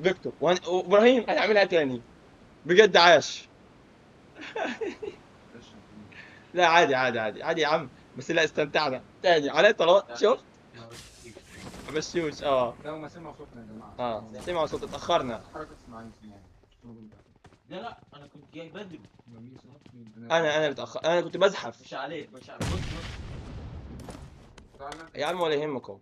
فيكتور وابراهيم هيعملها تاني. بجد عاش. لا عادي عادي عادي عادي يا عم، بس لا استمتعنا تاني على طلعت شفت. مشيوش لو ما سمعوا صوتنا يا جماعه. سمعوا صوت اتاخرنا. حركه اسماعيل لا لا انا كنت جاي بدري. انا اللي اتاخر، انا كنت بزحف. مش عليك مش عليك. بص يا عم ولا يهمكم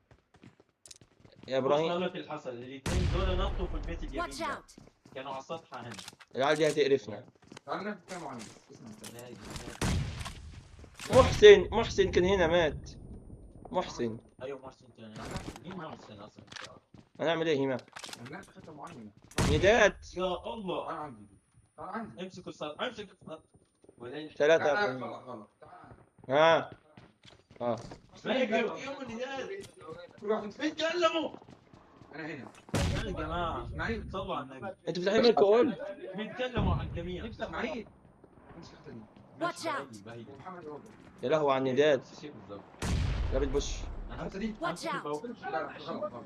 يا بص ابراهيم. اقول لك اللي حصل، الاثنين دول نطوا في البيت اليمين Watch ده، out! كانوا على السطح هنا. العيال دي هتقرفنا. تعال نتكلم عن اسمع نادي. محسن كان هنا مات. محسن ايوه محسن تاني. مين محسن اصلا؟ هنعمل ايه هنا؟ الناس حته معينه. ندات يا الله. تعال عندي تعال عندي امسك الصاروخ امسك الصاروخ. ولا ثلاثة. غلط غلط تعال. ها ما يجيبوا النداء. كل واحد بيتكلموا. انا هنا يا جماعه اسماعيل صلوا على النبي. انتوا فاتحين مايك قول. بيتكلموا عن الجميع. اسماعيل امسك الحته دي Watch out! ومحمد روضه يا لهوي على الندات. الشيء بالظبط. يا بتبش. الحته دي Watch out! لا لا غلط غلط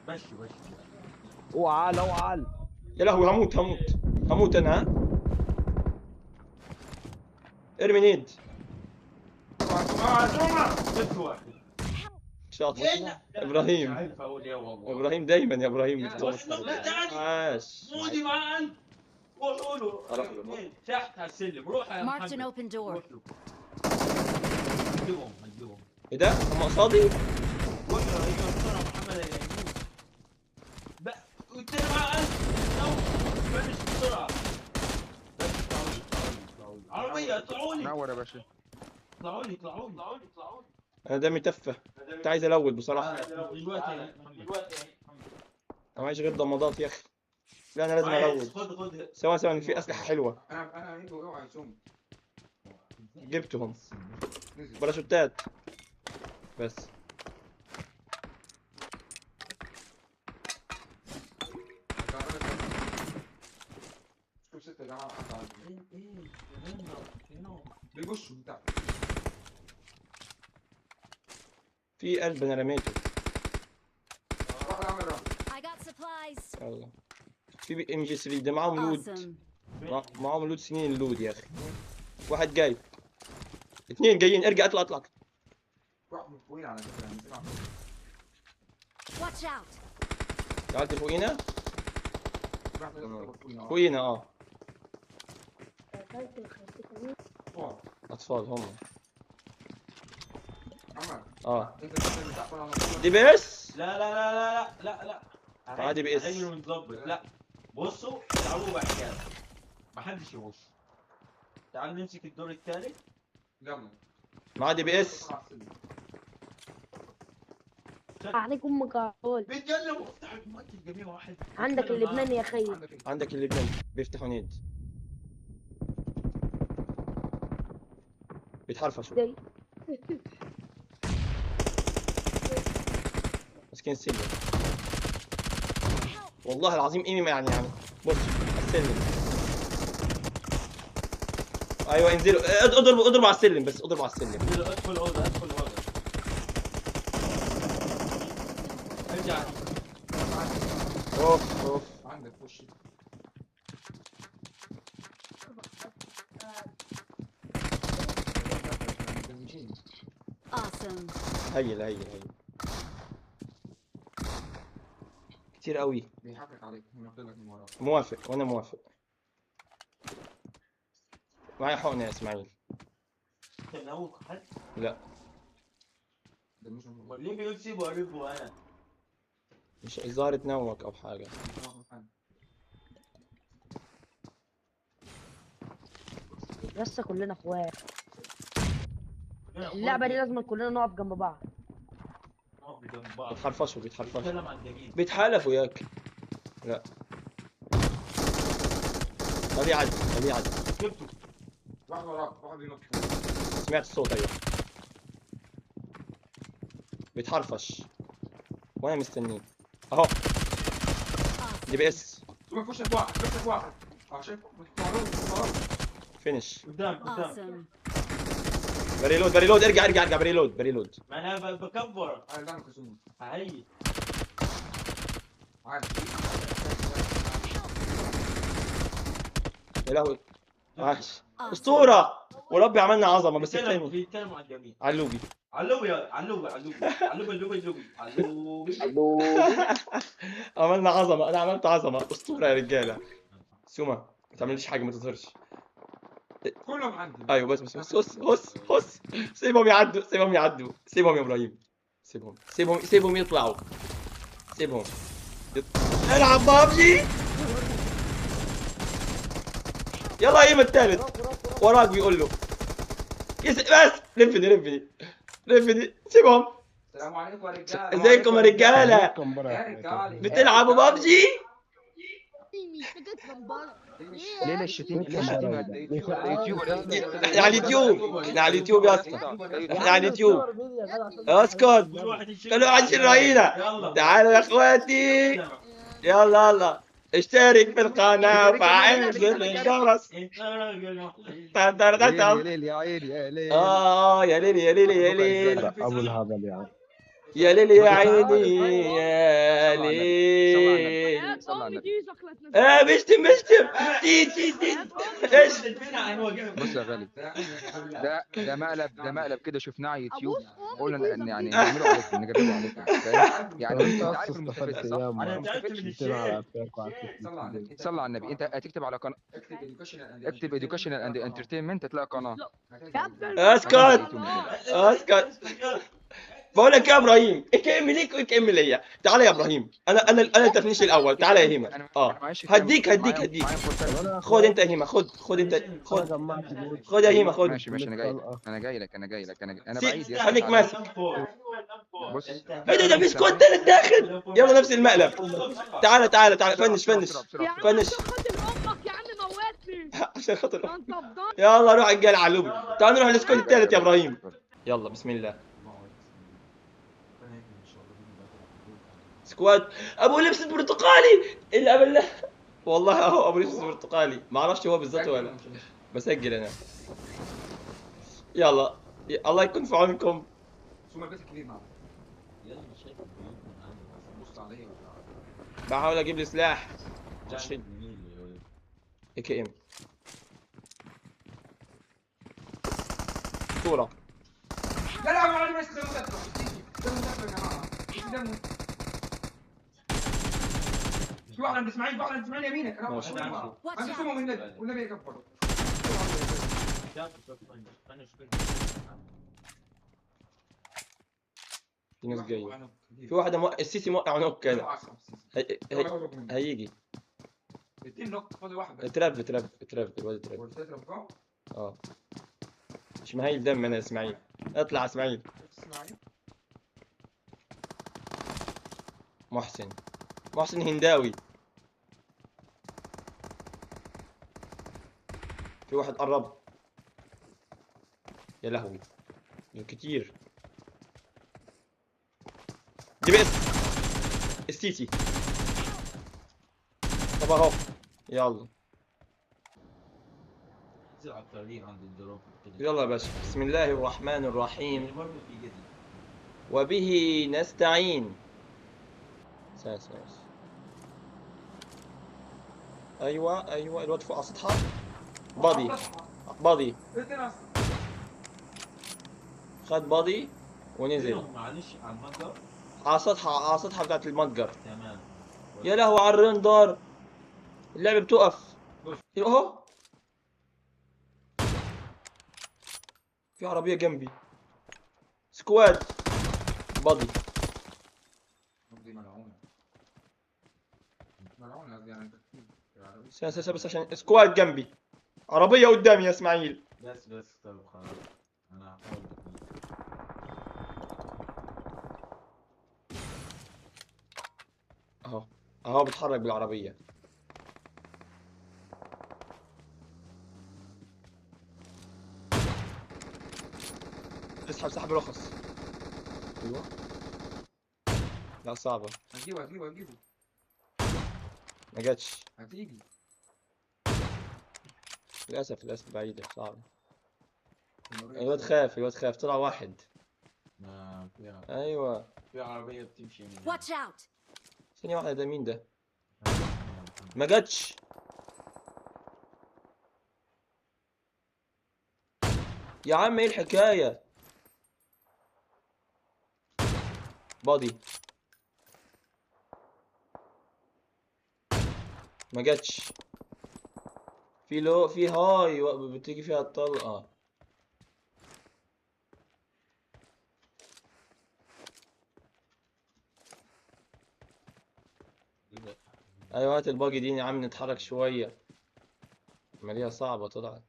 مشي. وعال وعال. يا لهوي هموت انا. ها ارمي نيد. جبت واحد. شاطر ابراهيم. عارف اقول ايه والله. ابراهيم دايما يا ابراهيم يا بتوصل. لا تعال. عاش. مودي معاً. روحوا له. أروح له. تحت على السلم روح يا Marked an محمد. open door. روح له. هجيبهم. ايه ده؟ هم قصادي؟ روح له ايوه بسرعه محمد هيموت. بقى قلت له معاه فنش بسرعه. طلعوا لي. عربيه اطلعوا لي. نور يا باشا. اطلعوا لي. انا دمي تفه. كنت عايز الول بصراحه. دلوقتي انا معيش غير ضمادات يا اخي. لا انا لازم الول. خد سواء ان في اسلحه حلوه. انا هيجوا اوعى يسوم جبتهم. نزل باراشوتات بس. شوف ستة يا جماعه بيبصوا بتاع في قلب انا رميته. روح اعمل رمي I got supplies. يلا. في ام جي 3 ده معاهم لود. Awesome. معاهم لود سنين اللود يا اخي. واحد جاي. اثنين جايين ارجع اطلع. روح من فوقين على فكره انا سمعت Watch out! تعالت فوقينا. روح فوقين فوقينا فوق اطفال هم. عمر انت بتاع ولا دي بس. لا عادي بإس. هنجي ونظبط. لا بصوا العبوا بحكايه محدش يغش. تعال نمسك الدور الثالث. يلا معادي بي اس. عليكم مقاول. بيتكلموا افتح المايك الجميع واحد. عندك اللبناني يا خي. عندك اللبنان بيفتحوا نيد بيتحرفشوا. زي مسكين سلم والله العظيم ايمي يعني بص السلم. ايوه انزلوا اضربوا على السلم بس اضربوا على السلم. ادخل اوضه ارجع. اوف عندك وش Awesome. هيل كتير قوي. بيحقق عليك بينزلك من ورا موافق وانا موافق. معايا حقنه يا اسماعيل. تنوك حد. لا ده مش ليه بيقول سيبوا قريبه انا. مش الظاهر تنوك او حاجه. لسه كلنا اخوات. اللعبه دي لازم كلنا نقف جنب بعض. بيتحرفشوا بيتكلم عن جميل. بيتحالفوا ياك. لا خليه يعدي جبته. واحد وراك واحد بينط سمعت الصوت ايوه. بيتحرفش وانا مستنيه اهو. دي بي اس شوف وشك واحد شايفه فينش. قدام Awesome. بريلود ارجع بريلود. ما انا بكبر. انا قدامك يا سومو هي عادي. يا لهوي عاش اسطوره وربي عملنا عظمه بس في الثاني التاني مع الجميع. علوبي علوي علوي علوي علوي عملنا عظمه انا عملت عظمه اسطوره يا رجاله. سوما ما تعمليش حاجه ما تظهرش. كلهم عندي. ايوه بس هس سيبهم يعدوا سيبهم يا ابراهيم سيبهم يطلعوا سيبهم العب بابجي. يلا ايم الثالث وراك بيقول له بس لفني سيبهم. السلام عليكم يا رجاله. ازيكم يا رجاله عليكم برا. يا رجاله. بتلعبوا بابجي؟ ليه الشتيمة احنا على اليوتيوب احنا على اليوتيوب يا اسطى احنا على اليوتيوب اسكت خلوا عايشين راينا. تعالوا يا اخواتي يلا اشترك في القناة وفعل زر الجرس. ليل يا عيني يا ليل. يا ليل يا ليل يا ليل ابو الهبل يا عم. يا ليل يا عيني يا ليل. صلى على النبي. بشتم تي ايش بص يا غالي، ده مقلب كده شفناه على يوتيوب، قلنا ان يعني نعمله عليكم نجربه عليكم، فاهم؟ يعني انت عارف المستفز صح؟ انا تعبت من الشيء. صلى على النبي. انت هتكتب على قناه، اكتب educational and entertainment هتلاقي قناه. اسكت بقول لك يا ابراهيم اكمل ليك واكمل ليا. تعال يا ابراهيم انا التفنيش الاول. تعال يا هيما هديك خد انت يا هيما خد انت خد يا هيما خد. ماشي انا جاي لك انا بعيد يا خليك ماسك. بص ايه ده في سكواد تالت داخل. يلا نفس المقلب. تعال فنش عشان خاطر يلا روح الجال علوبي. تعال نروح للسكواد التالت يا ابراهيم. يلا بسم الله. سكواد ابو لبس برتقالي اللي قبل والله اهو ابو لبس برتقالي ما اعرفش هو بالظبط ولا بسجل انا. يلا الله يكون في عونكم. ثم البيت الكبير معنا. بص عليه. بحاول اجيب لي سلاح اي كي ام صورة. لا ما بس ده مسدس يا جماعه. في واحد عند اسماعيل يمينك. انا ماشي. عند سمو والنبي يكبر. في ناس جاية. في واحدة السيسي موقع نوك كده. هيجي. الاثنين نوك فاضل واحد بس. اتراب الواد اتراب. مش مهيل دم انا اسماعيل. اطلع اسماعيل. محسن هنداوي. في واحد قرب. يا لهوي كتير. دي بس السيسي. طب اهو يلا يلا يا باشا. بسم الله الرحمن الرحيم وبه نستعين. ساس ايوه الواد فوق على السطح. بادي خد بادي ونزل معلش على المتجر. على السطح بتاعت المتجر. تمام. يا لهوي على الرندر. اللعبة بتقف اهو. في عربية جنبي. سكواد بادي. بس عشان سكواد جنبي. عربية قدامي يا اسماعيل. بس طب خلاص انا هحاول. اهو بتحرك بالعربية. اسحب سحب رخص. ايوه لا صعبة. هتجيبه ما جاتش هتيجي. للأسف بعيدة صعبة. الواد خاف طلع واحد. ما فيها ايوه في عربية بتمشي من Watch out! ثانية واحدة، ده مين ده؟ ما جاتش. يا عم ايه الحكاية؟ بادي ما جاتش. في لو في هاي بتيجي فيها الطلقة. ايوه هات الباقي دي يا عم نتحرك شوية. عملية صعبة طلعت.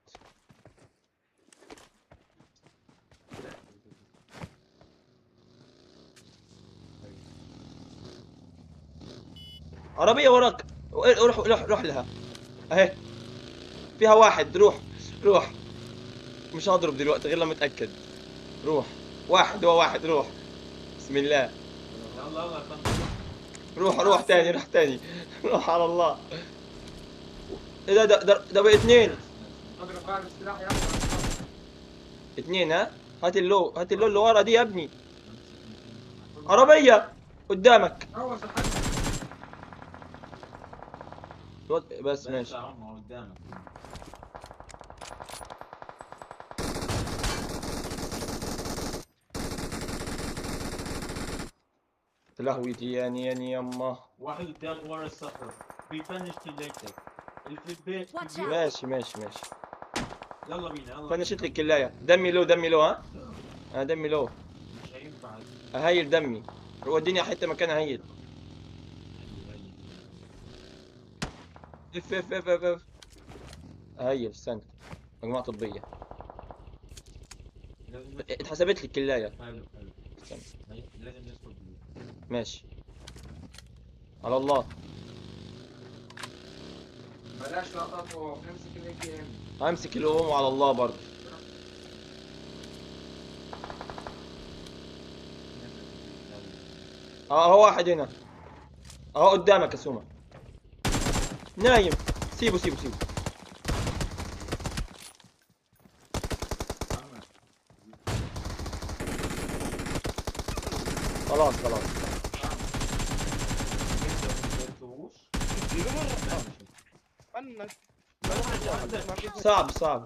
عربية وراك، روح روح روح لها اهي، فيها واحد. روح روح، مش هضرب دلوقتي غير لما اتأكد. روح، واحد هو واحد، روح. بسم الله. يلا يلا روح روح تاني، روح تاني. روح على الله. ايه ده بقى اتنين. اضرب بقى بالسلاح يلا. اتنين ها. هات اللو، هات اللو اللي ورا دي يا ابني. عربية قدامك. روش الحاج. بس ماشي. هم قدامك. تلهويتي ياني يما. واحد قدام ورا الصخر بيفنش كليتك اللي في البيت. Watch out. ماشي. يلا بينا يلا. فنشت لي الكلاية. دمي لو ها. انا دمي لو. مش هينفع. اهيل دمي. وديني حتة مكان اهيل. اف. اهيل استنى. مجموعة طبية. اتحسبت لي الكلاية. حلو استنى. لازم ندخل. ماشي. على الله. بلاش لقطات ونمسك الاي كي ام. همسك الأم على الله برضه. هو واحد هنا اهو قدامك يا سوما. نايم. سيبه. خلاص. صعب.